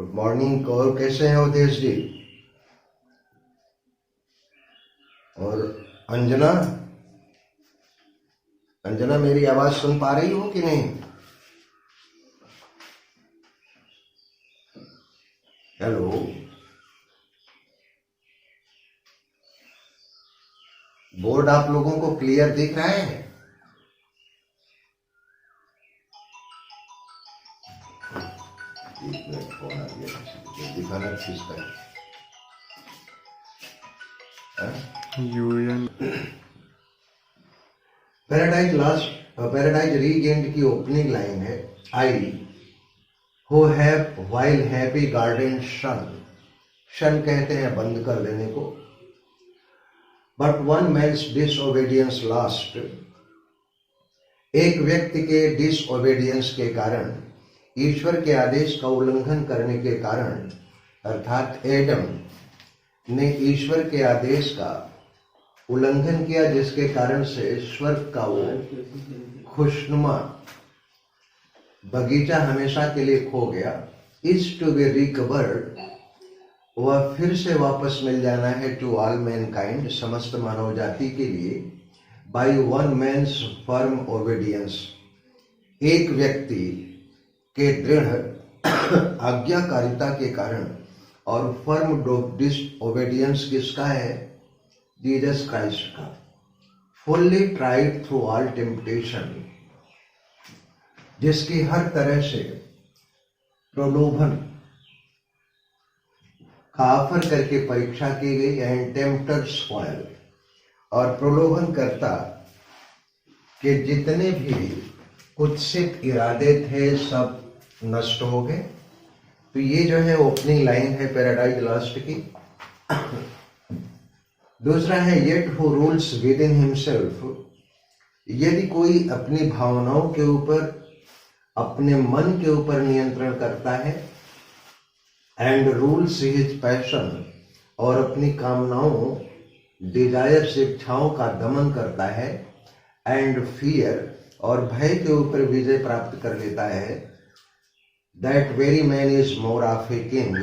Good morning. और कैसे हैं अवधेश जी? और अंजना, अंजना मेरी आवाज सुन पा रही हो कि नहीं? हेलो, बोर्ड आप लोगों को क्लियर दिख रहा है? एक मिनट, फोन आ गया, दिखाना किसका है? यूएन पैराडाइज रीगेंड की ओपनिंग लाइन है, I who have while happy garden shun. Shun कहते हैं बंद कर देने को। But one man's disobedience lost, एक व्यक्ति के डिसओबीडियंस के कारण, ईश्वर के आदेश का उल्लंघन करने के कारण, अर्थात एडम ने ईश्वर के आदेश का उल्लंघन किया, जिसके कारण से स्वर्ग का वो खुशनुमा बगीचा हमेशा के लिए खो गया। इज टू बी रिकवर्ड, वह फिर से वापस मिल जाना है, टू ऑल मैनकाइंड, समस्त मानव जाति के लिए, by one man's firm obedience, एक व्यक्ति के दृढ़ आज्ञाकारिता के कारण। और फर्म डिसओबीडियंस किसका है? जीसस क्राइस्ट का। Fully tried through all temptation, जिसकी हर तरह से प्रलोभन का ऑफर करके परीक्षा की गई, एंड टेम्प्टर्स फॉल, और प्रलोभन करता के जितने भी कुत्सित इरादे थे सब नष्ट हो गए। तो ये जो है ओपनिंग लाइन है पैराडाइज लॉस्ट की। दूसरा है yet who rules with in himself, यदि कोई अपनी भावनाओं के ऊपर, अपने मन के ऊपर नियंत्रण करता है, एंड रूल्स हिज पैशन, और अपनी कामनाओं, डिजायर, इच्छाओं का दमन करता है, एंड फियर, और भय के ऊपर विजय प्राप्त कर लेता है, that very man is more of a king,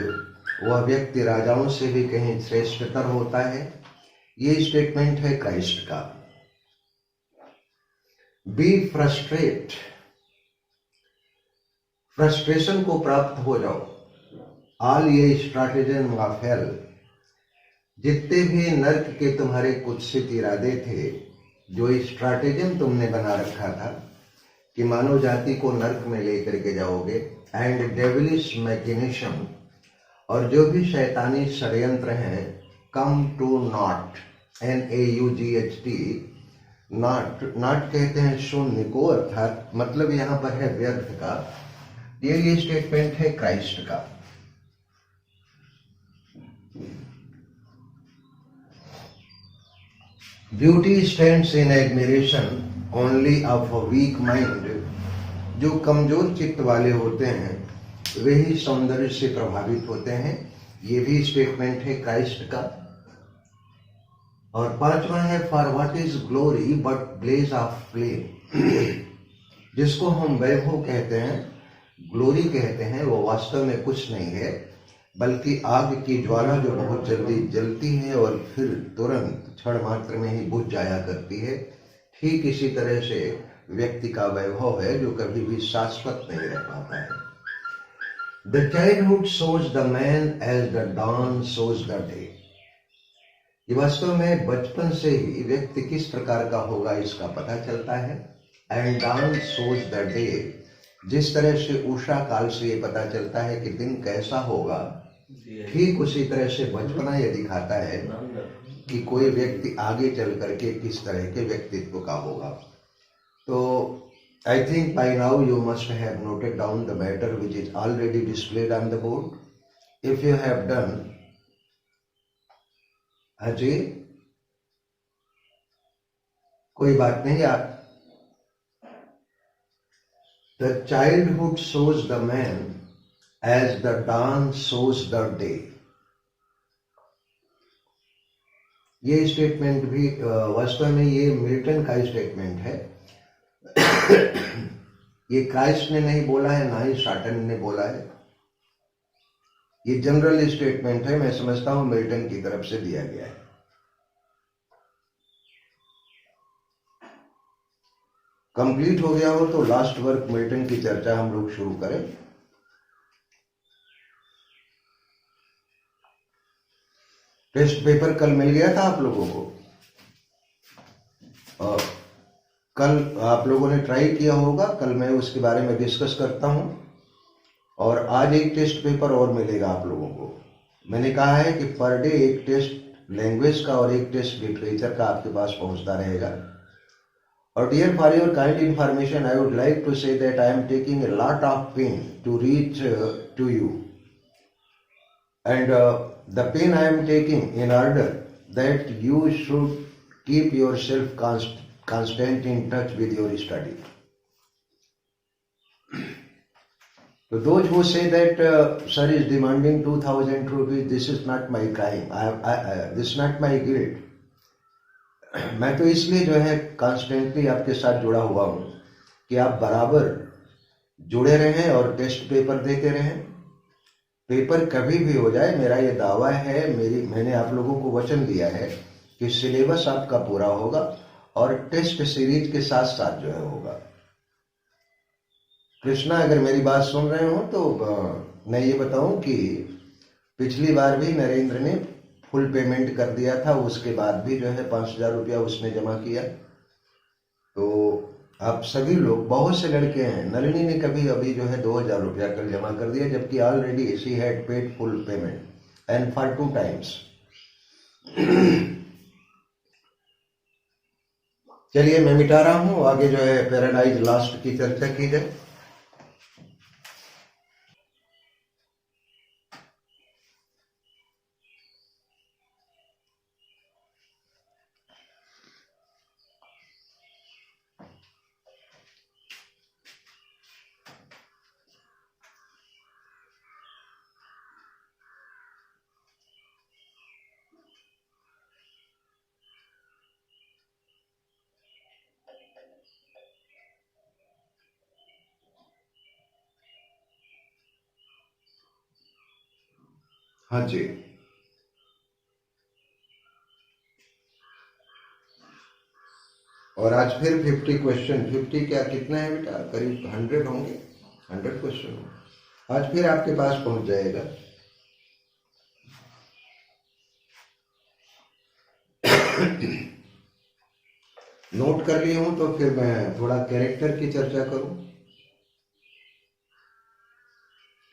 वह व्यक्ति राजाओं से भी कहीं श्रेष्ठतर होता है। ये स्टेटमेंट है क्राइस्ट का। बी फ्रस्ट्रेट, फ्रस्ट्रेशन को प्राप्त हो जाओ। ऑल ये स्ट्रैटेजम ऑफ हेल, जितने भी नर्क के तुम्हारे कुत्सित इरादे थे, जो स्ट्रैटेजम तुमने बना रखा था कि मानव जाति को नर्क में लेकर के जाओगे, एंड डेविलिश मैकिनेशन, और जो भी शैतानी षड्यंत्र हैं, come to naught, NAUGHT, naught कहते हैं शून्य को, अर्थात मतलब यहां पर है व्यर्थ का। ये स्टेटमेंट है क्राइस्ट का। Beauty stands in admiration only of a weak mind, जो कमजोर चित्त वाले होते हैं वे ही सौंदर्य से प्रभावित होते हैं। ये भी स्टेटमेंट है क्राइस्ट का। और पांचवा है for what is glory but blaze of flame, जिसको हम वैभव कहते हैं, ग्लोरी कहते हैं, वो वास्तव में कुछ नहीं है बल्कि आग की ज्वाला जो बहुत जल्दी जलती है और फिर तुरंत क्षण मात्र में ही बुझ जाया करती है। ठीक इसी तरह से व्यक्ति का वैभव है जो कभी भी शाश्वत नहीं रह पाता है। The childhood shows the man as the dawn shows the day, ये वास्तव में बचपन से ही व्यक्ति किस प्रकार का होगा इसका पता चलता है। And dawn shows the day, जिस तरह से उषा काल से ये पता चलता है कि दिन कैसा होगा, ठीक उसी तरह से बचपना ये दिखाता है कि कोई व्यक्ति आगे चल करके किस तरह के व्यक्तित्व का होगा। तो I think by now you must have noted down the matter which is already displayed on the board. If you have done, Ajay कोई बात नहीं। आप the childhood shows the man as the dawn shows the day, ये statement भी वास्तव में ये Milton का स्टेटमेंट है। ये क्राइस्ट ने नहीं बोला है, ना ही साटन ने बोला है। ये जनरल स्टेटमेंट है, मैं समझता हूं मिल्टन की तरफ से दिया गया है। कंप्लीट हो गया हो तो लास्ट वर्क मिल्टन की चर्चा हम लोग शुरू करें। टेस्ट पेपर कल मिल गया था आप लोगों को, और कल आप लोगों ने ट्राई किया होगा। कल मैं उसके बारे में डिस्कस करता हूं, और आज एक टेस्ट पेपर और मिलेगा आप लोगों को। मैंने कहा है कि पर डे एक टेस्ट लैंग्वेज का और एक टेस्ट लिटरेचर का आपके पास पहुंचता रहेगा। और dear, for your kind information I would like to say that I am taking a lot of pain to reach to you, and the pain I am taking in order that you should keep yourself constant in touch with your study. So those who say that sir is demanding 2000 rupees, this is not my crime, this is not my guilt. मैं तो इसलिए जो है constantly आपके साथ जुड़ा हुआ हूं कि आप बराबर जुड़े रहें और टेस्ट पेपर देते रहें। पेपर कभी भी हो जाए, मेरा ये दावा है, मैंने आप लोगों को वचन दिया है कि सिलेबस आपका पूरा होगा और टेस्ट सीरीज के साथ साथ जो है होगा। कृष्णा, अगर मेरी बात सुन रहे हो तो मैं ये बताऊं कि पिछली बार भी नरेंद्र ने फुल पेमेंट कर दिया था, उसके बाद भी जो है 5,000 रुपया उसने जमा किया। तो आप सभी लोग, बहुत से लड़के हैं, नलिनी ने कभी अभी जो है 2,000 रुपया कल जमा कर दिया, जबकि already she had paid full payment and for 2 times. चलिए मैं मिटा रहा हूं, आगे जो है पैराडाइज लास्ट की चर्चा की जाए। हाँ जी, और आज फिर 50 क्वेश्चन, 50 क्या कितना है बेटा, करीब 100 होंगे, 100 क्वेश्चन होंगे आज फिर आपके पास पहुंच जाएगा। नोट कर लिए हूं तो फिर मैं थोड़ा कैरेक्टर की चर्चा करूं।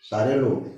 सारे लोग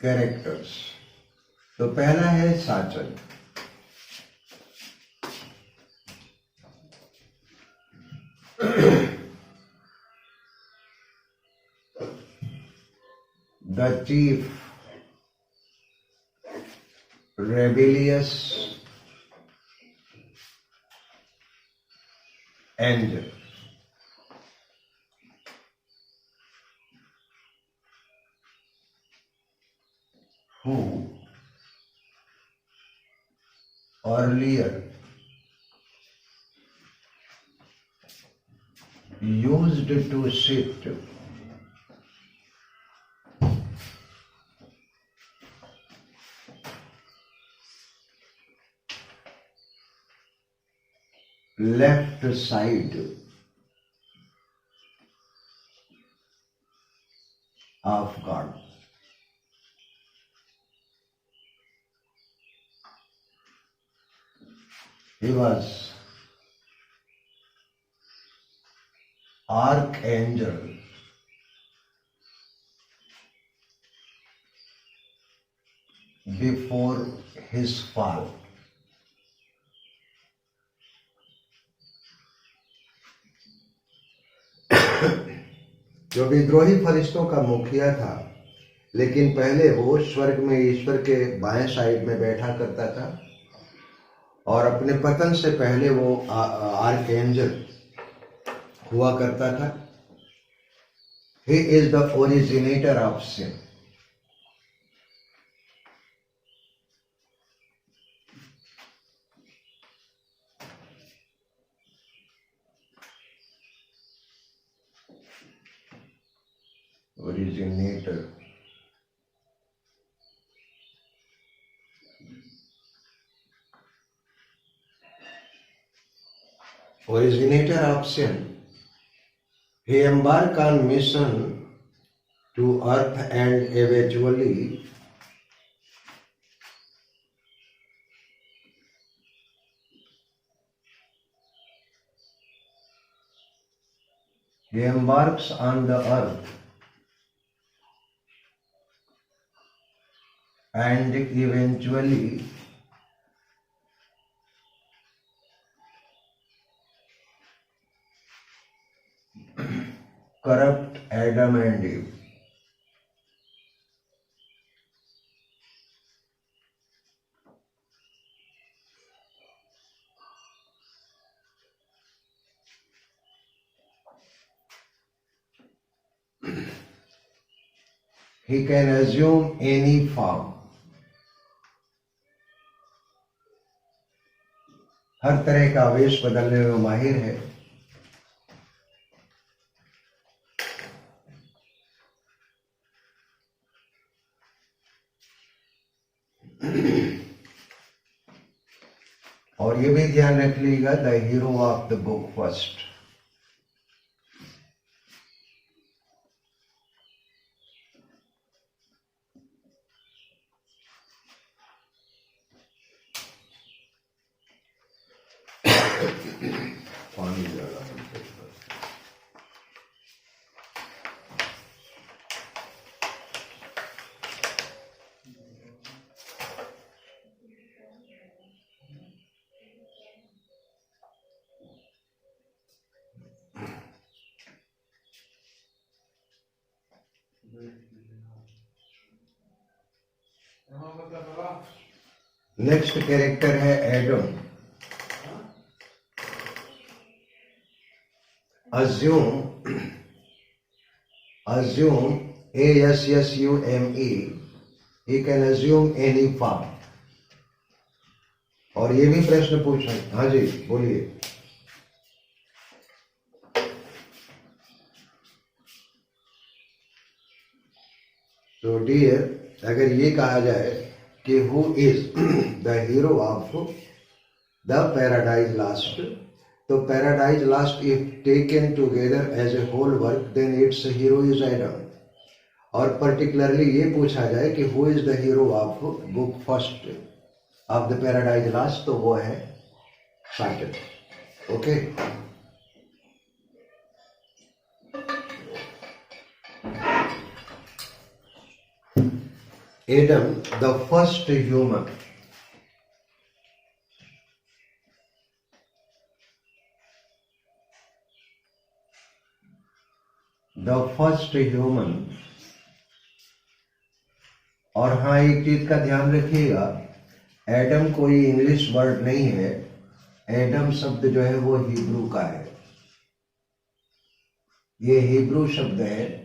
कैरेक्टर्स। तो पहला है Sachan. The chief rebellious angel, who earlier used to sit left side of God. He was archangel before his fall. जो विद्रोही फरिश्तों का मुखिया था, लेकिन पहले वो स्वर्ग में ईश्वर के बाएं साइड में बैठा करता था और अपने पतन से पहले वो आर्कएंजल हुआ करता था। He is the originator of sin. Originator. Originator of sin. He embarked on mission to earth and eventually he embarks on the earth and eventually corrupt Adam and Eve. He can assume any form. हर तरह का वेश बदलने में माहिर है। और ये भी ध्यान रख लीजिएगा, the hero of the book first. पानी ज्यादा नेक्स्ट कैरेक्टर है Adam. assume ASSUME, he can assume any form। और ये भी प्रश्न पूछा, हाँ जी बोलिए। तो डियर, अगर ये कहा जाए कि who is the hero of the Paradise Lost, तो Paradise Lost if taken together as a whole work then its hero is Adam. और पर्टिकुलरली ये पूछा जाए कि who is the hero of book first of the Paradise Lost, तो वो है Satan. Okay, Adam the first human, the first human. और हाँ, एक चीज का ध्यान रखिएगा, एडम कोई इंग्लिश वर्ड नहीं है। एडम शब्द जो है वो हिब्रू का है। ये हिब्रू शब्द है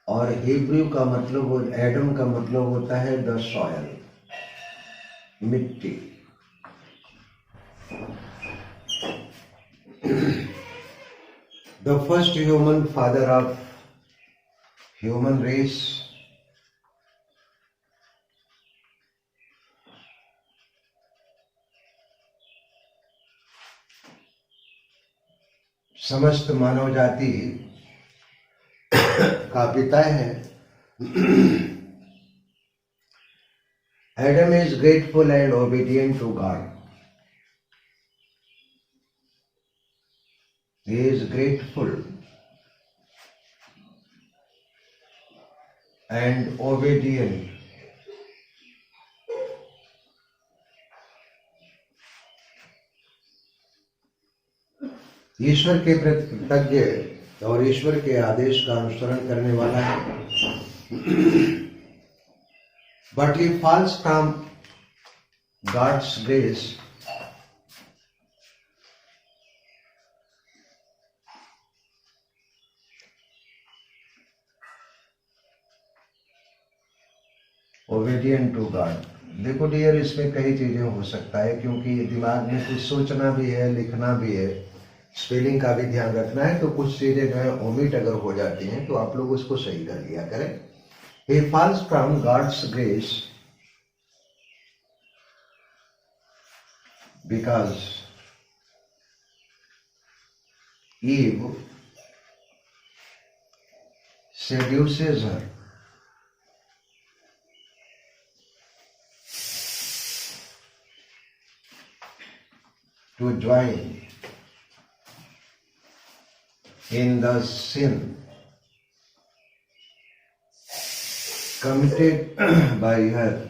और हिब्रू का मतलब, एडम का मतलब होता है द सॉयल, मिट्टी। The first human, father of human race. समस्त मानव जाति का पिता है। Adam is grateful and obedient to God. He is grateful and obedient ईश्वर के प्रति कृतज्ञ और ईश्वर के आदेश का अनुसरण करने वाला है। But he falls from God's grace obedient to God. देखो डियर, इसमें कई चीजें हो सकता है, क्योंकि दिमाग में कुछ सोचना भी है, लिखना भी है, स्पेलिंग का भी ध्यान रखना है, तो कुछ चीजें जो है ओमिट अगर हो जाती हैं तो आप लोग उसको सही कर लिया करें। He falls from God's grace because Eve seduces her to join in the sin committed by her.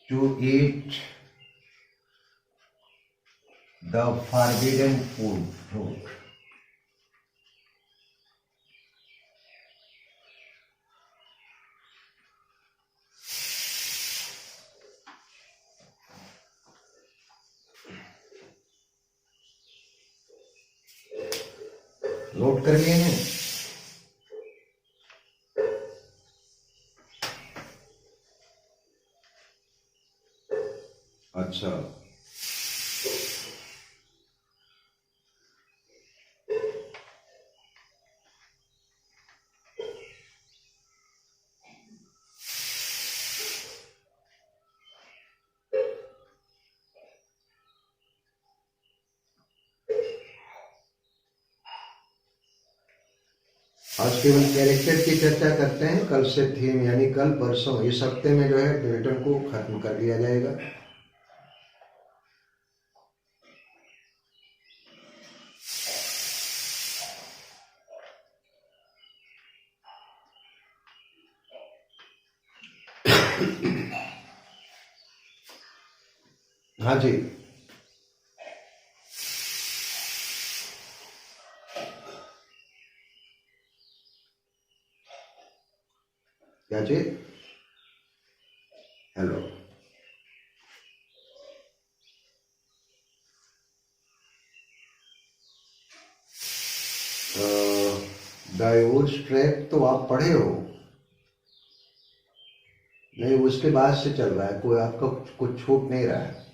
To eat the forbidden fruit. Note कर लिए हैं? अच्छा, आज केवल कैरेक्टर की चर्चा करते हैं। कल से थीम यानी कल परसों इस हफ्ते में जो है ब्रेटन को खत्म कर दिया जाएगा। हाँ जी, क्या जी? हेलो, डाइवोर्स ट्रैक तो आप पढ़े हो? नहीं, उसके बाद से चल रहा है, कोई आपका कुछ छूट नहीं रहा है।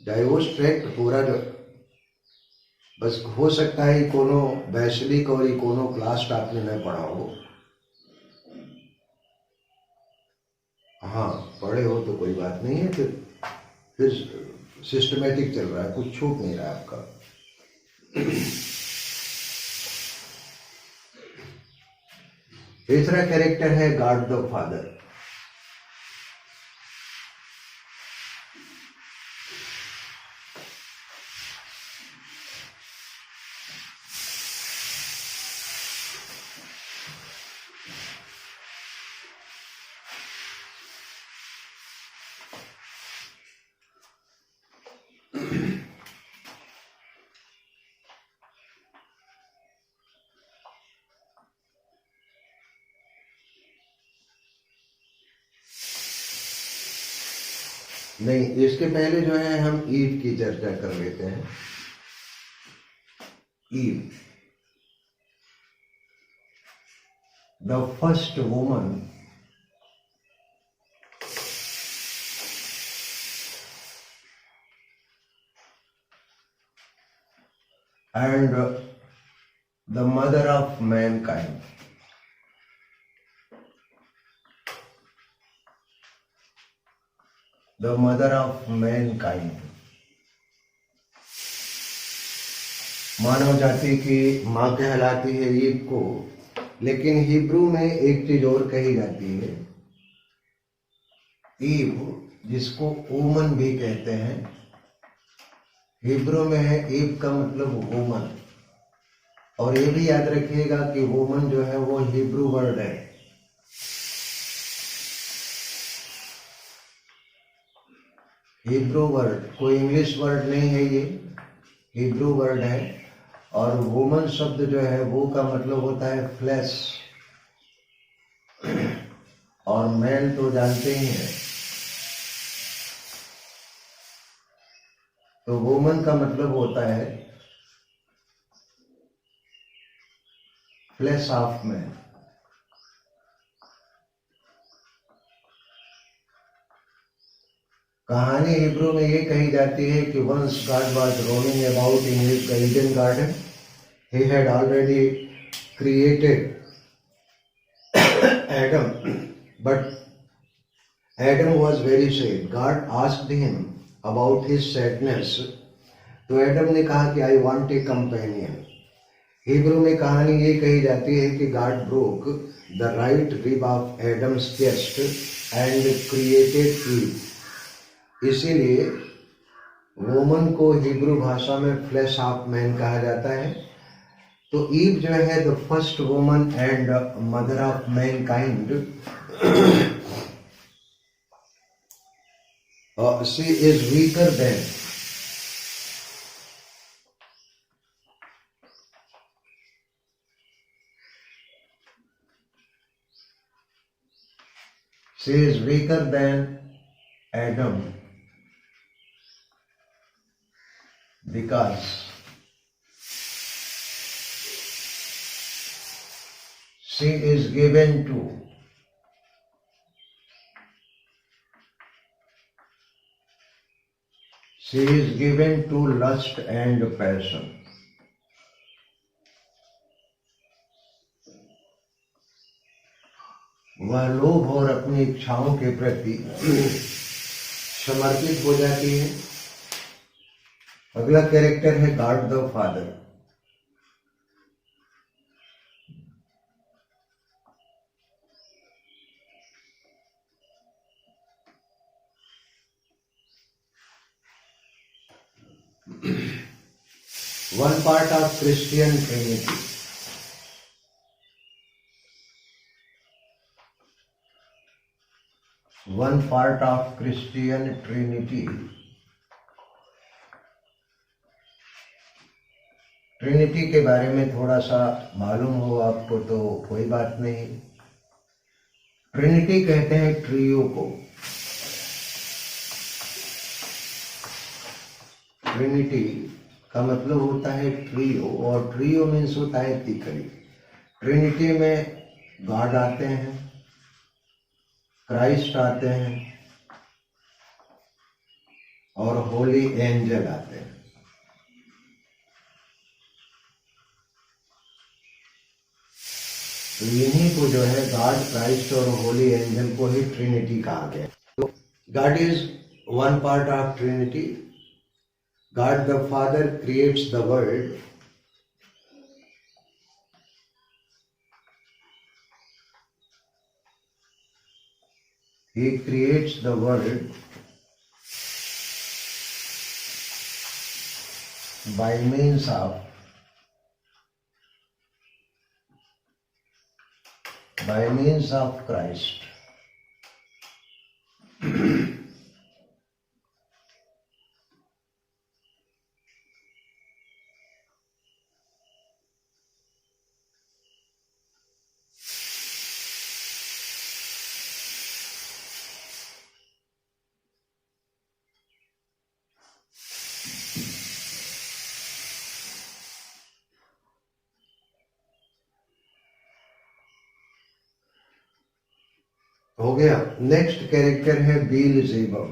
डाइवोर्स ट्रैक्ट पूरा जो बस हो सकता है इकोनो वैश्विक और इकोनो क्लास्ट आपने न पढ़ा हो। हाँ, पढ़े हो तो कोई बात नहीं है, फिर सिस्टमेटिक चल रहा है, कुछ छूट नहीं रहा है आपका। तीसरा कैरेक्टर है गॉड द फादर। नहीं, इसके पहले जो है हम ईव की चर्चा कर लेते हैं। Eve, the first woman and the mother of mankind. The mother of mankind, मानव जाति की माँ कहलाती है ईव को, लेकिन हिब्रू में एक चीज और कही जाती है। ईव जिसको वुमन भी कहते हैं, हिब्रू में है ईव का मतलब वुमन। और ये भी याद रखिएगा कि वुमन जो है वो हिब्रू वर्ड है। हिब्रू वर्ड, कोई इंग्लिश वर्ड नहीं है, ये हिब्रू वर्ड है। और वुमन शब्द जो है वो का मतलब होता है फ्लैश, और मैन तो जानते ही हैं। तो वुमन का मतलब होता है फ्लैश ऑफ मैन। कहानी हिब्रू में ये कही जाती है कि once God was roaming about in his Eden garden, he had already created Adam, but Adam was very sad. God asked him about his sadness. तो एडम ने कहा कि I want a companion. Hebrew में कहानी ये कही जाती है कि God broke the right rib of Adam's chest and created Eve. इसीलिए वुमन को हिब्रू भाषा में फ्लैश ऑफ मैन कहा जाता है। तो ईव जो है the first woman and mother of Mankind, she is weaker then, she is weaker than Adam because she is given to lust and passion. वह लोभ और अपनी इच्छाओं के प्रति समर्पित हो जाती है। अगला कैरेक्टर है God the father. One part of Christian Trinity. One part of Christian Trinity. Trinity के बारे में थोड़ा सा मालूम हो आपको तो कोई बात नहीं। ट्रिनिटी कहते हैं ट्रियो को। ट्रिनिटी का मतलब होता है ट्रियो, और ट्रियो मीन्स होता है तिकड़ी। ट्रिनिटी में गॉड आते हैं, क्राइस्ट आते हैं और होली एंजल आते हैं। तो इन्हीं को जो है गॉड, क्राइस्ट और होली एंजल को ही ट्रिनिटी कहा गया। तो God is one part of Trinity. God the Father creates the world. He creates the world by means of Christ. हो गया। नेक्स्ट कैरेक्टर है बेलजेबुल।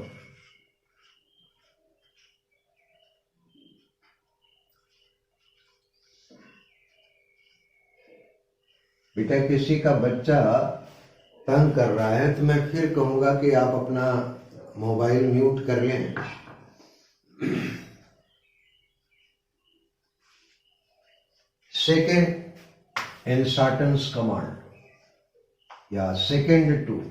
बेटा किसी का बच्चा तंग कर रहा है तो मैं फिर कहूंगा कि आप अपना मोबाइल म्यूट कर लें। सेकेंड इन साटन्स कमांड या second to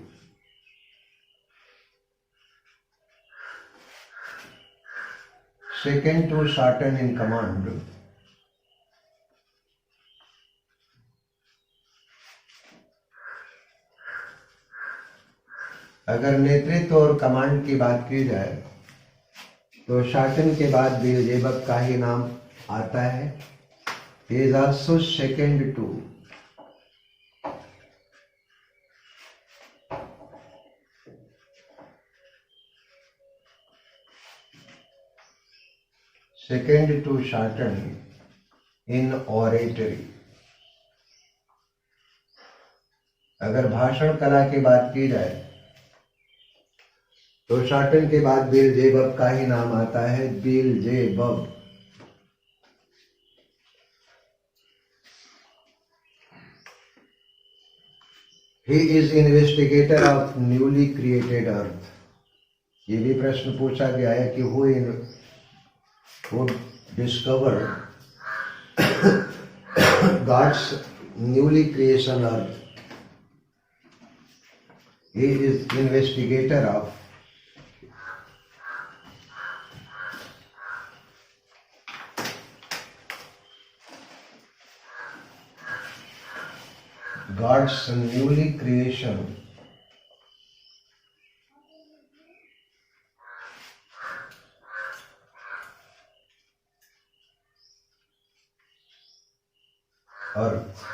second to Satan in command. अगर नेतृत्व और कमांड की बात की जाए तो शासन के बाद बेलजेबुल का ही नाम आता है. He is also second to Satan in oratory. अगर भाषण कला की बात की जाए तो शाटन के बाद बेलजेबुल का ही नाम आता है. बेलजेबुल. He is investigator of newly created earth. ये भी प्रश्न पूछा गया है कि who discovered God's newly creation earth. He is investigator of God's newly creation earth.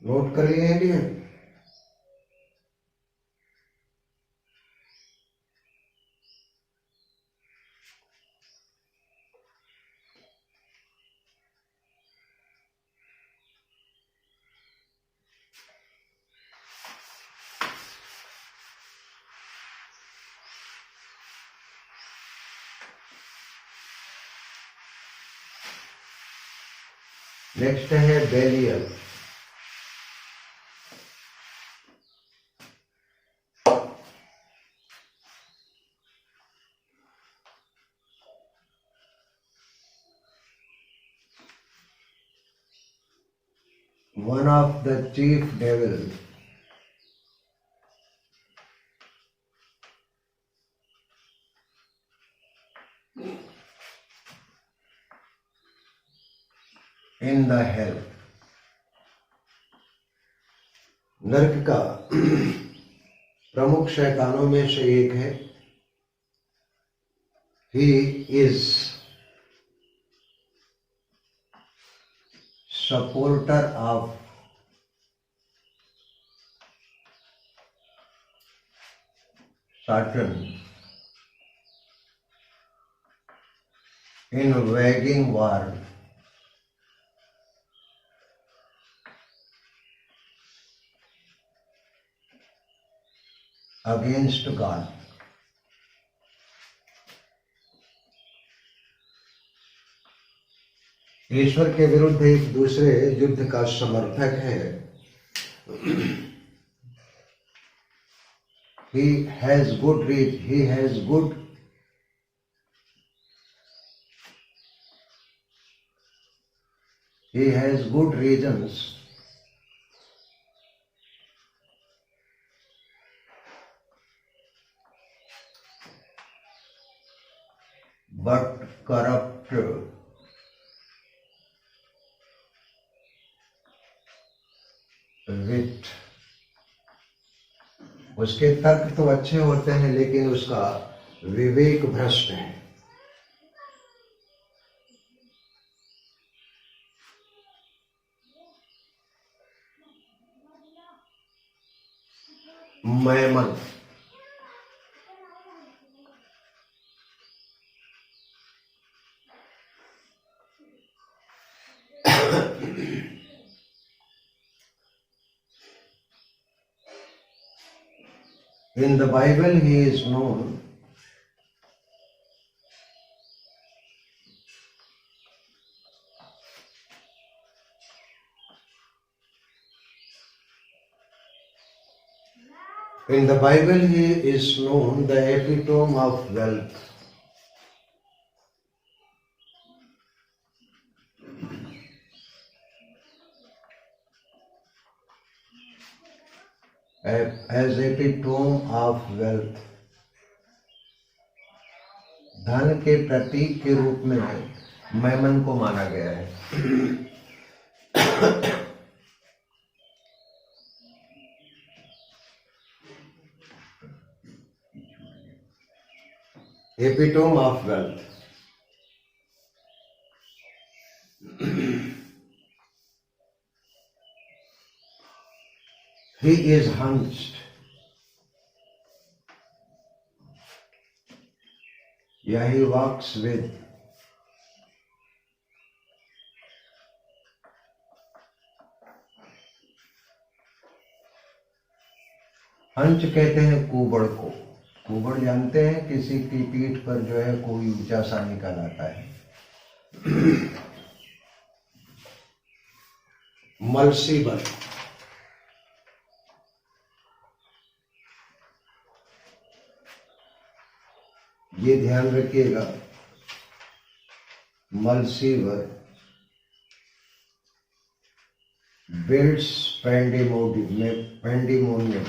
Note कर लिए हैं. नेक्स्ट है बेलियल. One of the chief devils. In the hell. नरक का प्रमुख शैतानों में से एक है. He is supporter of Satan in waging war against God. ईश्वर के विरुद्ध एक दूसरे युद्ध का समर्थक है. He has good reasons but corrupt wit. उसके तर्क तो अच्छे होते हैं लेकिन उसका विवेक भ्रष्ट है. Memon. In the Bible, he is known the epitome of wealth. As epitome of wealth, धन के प्रतीक के रूप में मैमन को माना गया है। Epitome of wealth. He is hunched, yeah, he walks with, hunch कहते हैं कुबड़ को। कुबड़ जानते हैं, किसी की पीठ पर जो है कोई ऊंचा सा निकल आता है। मलसीबर, ये ध्यान रखिएगा, मलसीवर बिल्ड्स पेंडिमोनियम,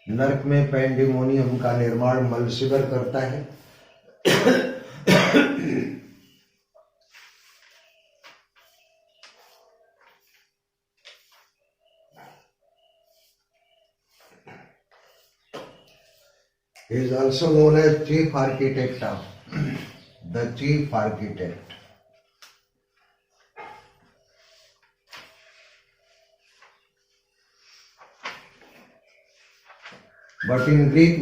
नरक में पेंडिमोनियम का निर्माण मलसीवर करता है। He is also known as chief architect of the chief architect. But in Greek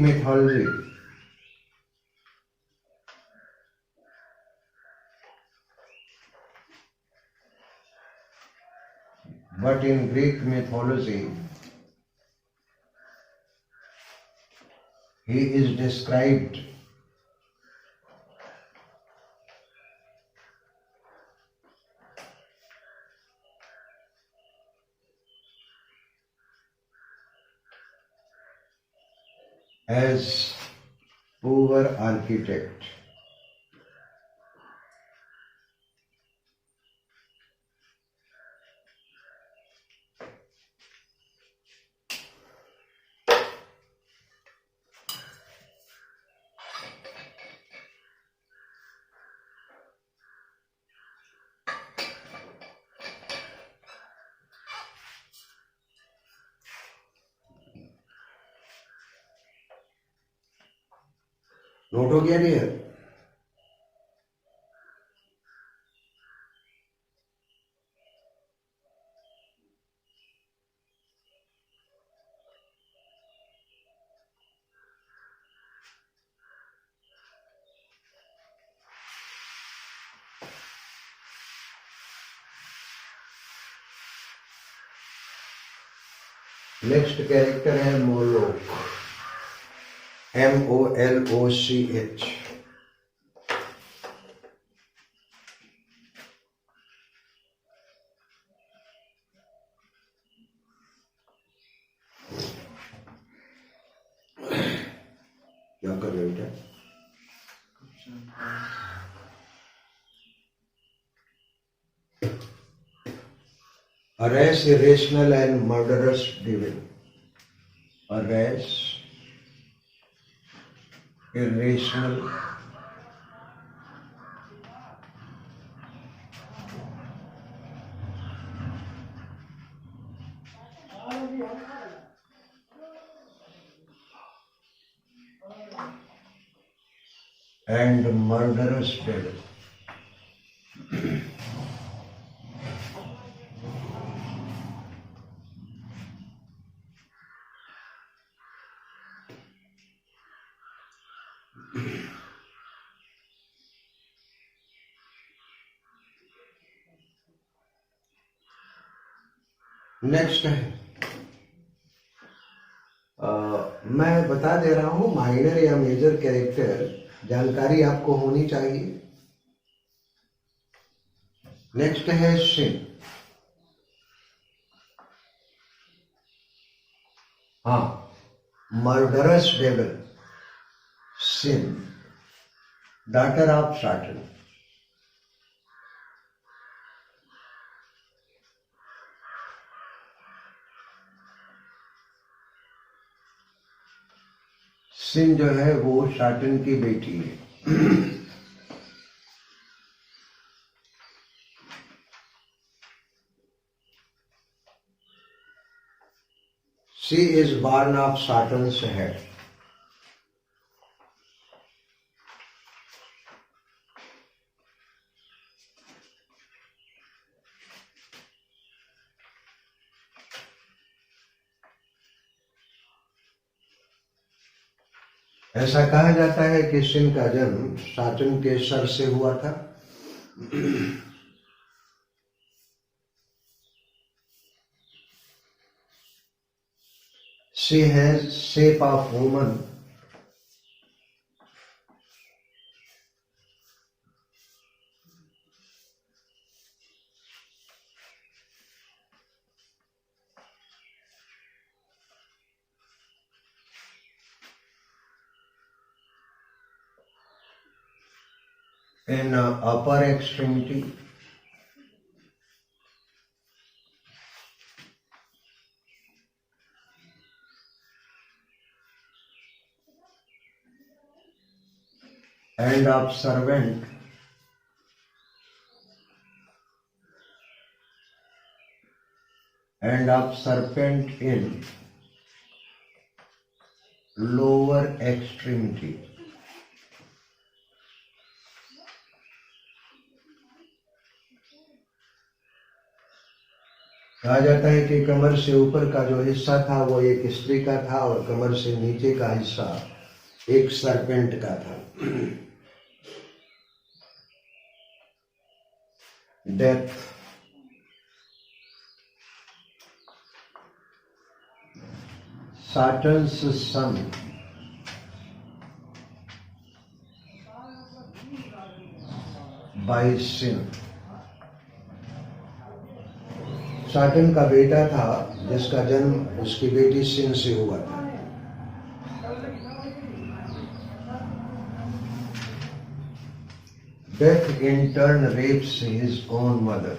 mythology, he is described as poor architect. Note हो गया डियर? नेक्स्ट कैरेक्टर है मोलोक, MOLOCH। क्या कर रहे हो बेटा? A rash, irrational and murderous devil. A rash, irrational and murderous devil. Next है, मैं बता दे रहा हूं, माइनर या मेजर कैरेक्टर जानकारी आपको होनी चाहिए। नेक्स्ट है सिन। हाँ, murderous devil, sin, daughter of Saturn. Sin जो है वो सैटर्न की बेटी है। She is born of Saturn's head. ऐसा कहा जाता है कि सिन का जन्म सैटर्न के सर से हुआ था। She has shape of woman in upper extremity, and of servant and of serpent in lower extremity. कहा जाता है कि कमर से ऊपर का जो हिस्सा था वो एक स्त्री का था और कमर से नीचे का हिस्सा एक सरपेंट का था। Death, Saturn's son by sin. Saturn का बेटा था जिसका जन्म उसकी बेटी सिन से हुआ था। Death in turn rapes his own mother.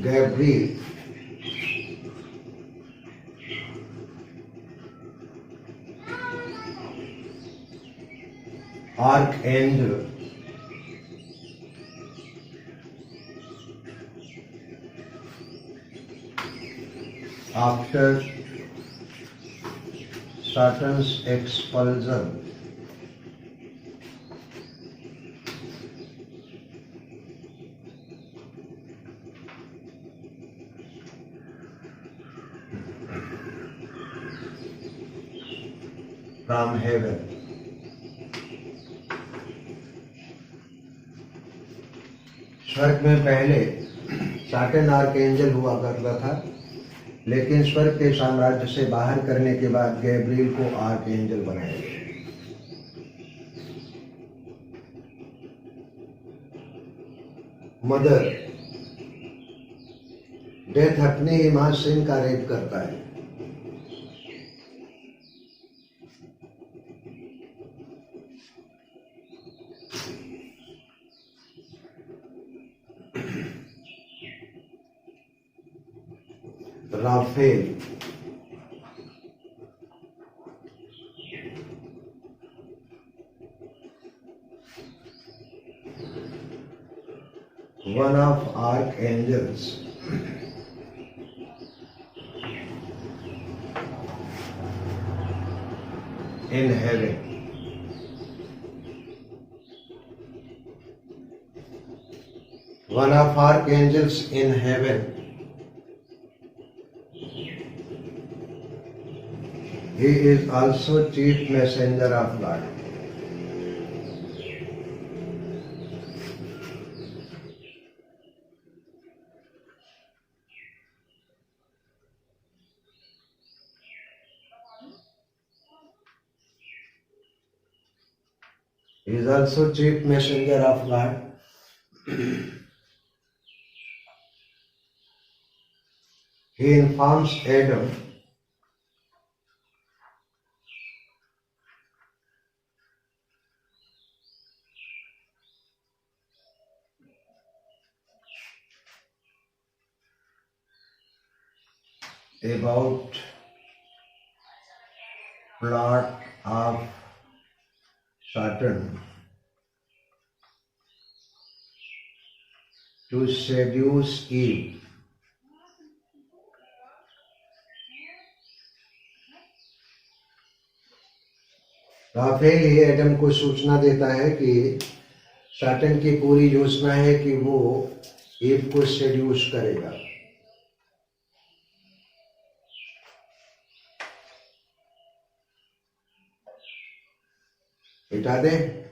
Gabriel, Archangel, after Saturn's expulsion, from heaven. स्वर्ग में पहले सैटर्न आर्कएंजल हुआ करता था, लेकिन स्वर्ग के साम्राज्य से बाहर करने के बाद गैब्रिएल को आर्कएंजल बनाया गया। मदर, डेथ अपने ही मां सिन का रेप करता है। Raphael, one of archangels, in heaven. One of archangels in heaven. He is also chief messenger of God. He is also chief messenger of God. He informs Adam about plot of Satan to seduce Eve. Raphael ही Adam को सूचना देता है कि satin की पूरी योजना है कि वो ईव को सेड्यूस करेगा। मिटा दें।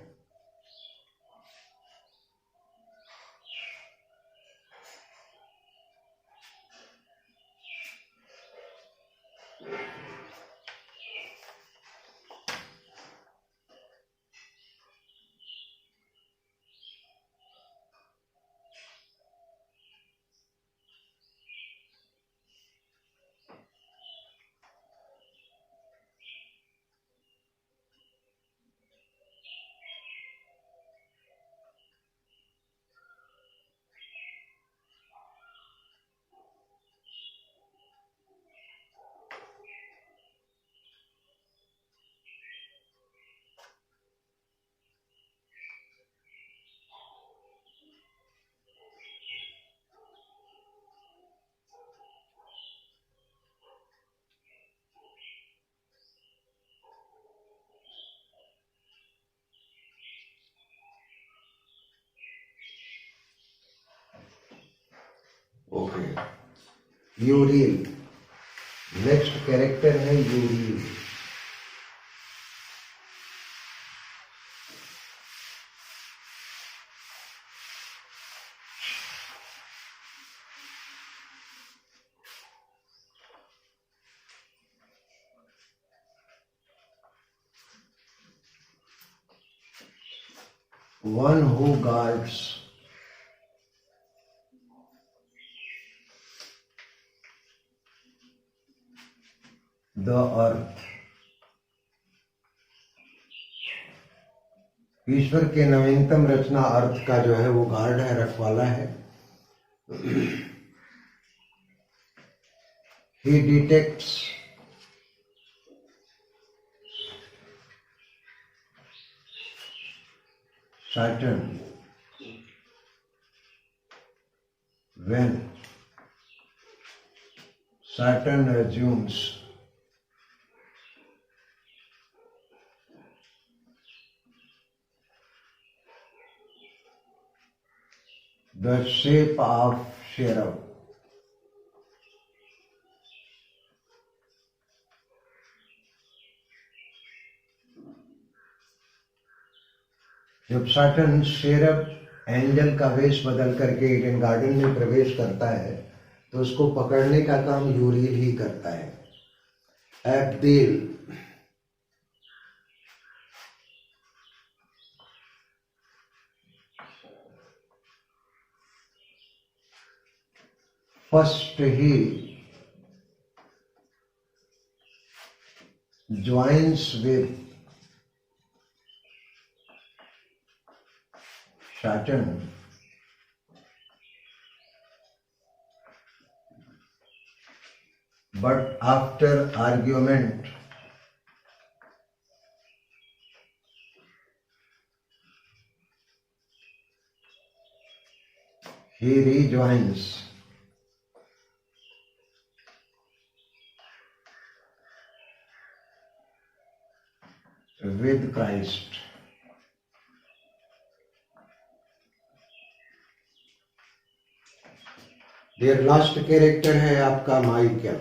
ओके, यूरिल नेक्स्ट कैरेक्टर है Uriel. One who guards the earth। ईश्वर के नवीनतम रचना अर्थ का जो है वो गार्ड है, रखवाला है। He detects Satan when Satan assumes the shape of cherub। जब साटन शेरब एंजल का वेश बदल करके ईडन गार्डन में प्रवेश करता है तो उसको पकड़ने का काम यूरिल ही करता है। एब्देल फर्स्ट ही joins with Satan but after argument he rejoins with Christ। There last character है आपका Michael.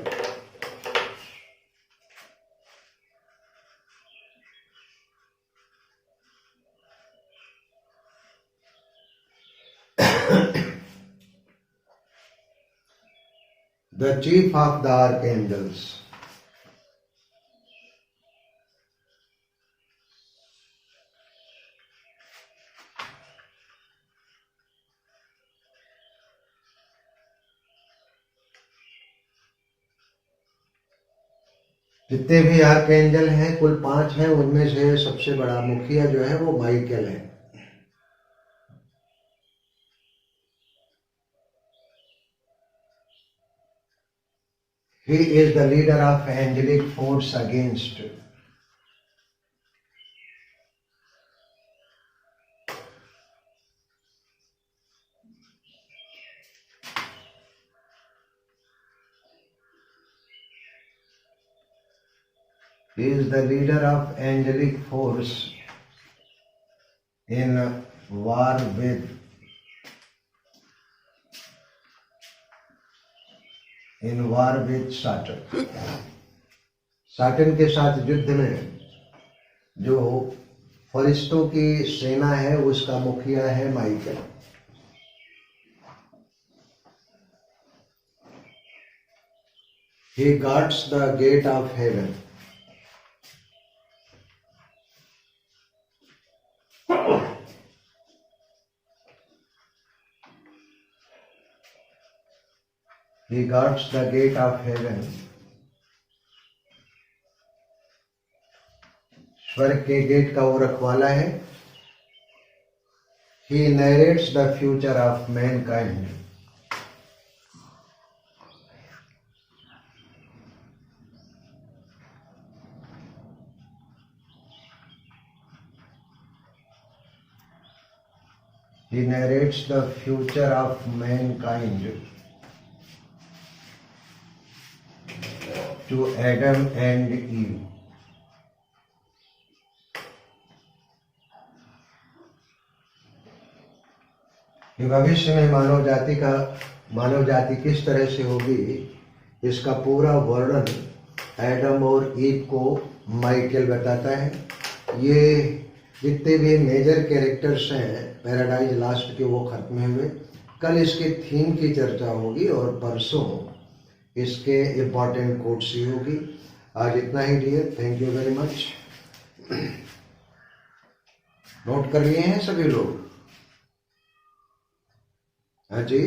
The chief of the archangels. जितने भी आर्कएंजल हैं कुल 5 हैं, उनमें से सबसे बड़ा मुखिया जो है वो माइकल है। He is the leader of angelic force against. He is the leader of angelic force in war with satin. Satin के साथ युद्ध में जो फरिश्तों की सेना है उसका मुखिया है Michael. He guards the gate of heaven. He guards the gate of heaven. स्वर्ग के गेट का वो रखवाला है। He narrates the future of mankind. He narrates the future of mankind to Adam and Eve. कि भविष्य में मानव जाति किस तरह से होगी, इसका पूरा वर्णन एडम और ईव को माइकल बताता है। ये जितने भी मेजर कैरेक्टर्स हैं पैराडाइज लास्ट के वो खत्म हुए। कल इसके थीम की चर्चा होगी और परसों इसके इम्पोर्टेंट कोट्स ही होगी। आज इतना ही dear, thank you very much. Note कर लिए हैं सभी लोग? हाँ जी।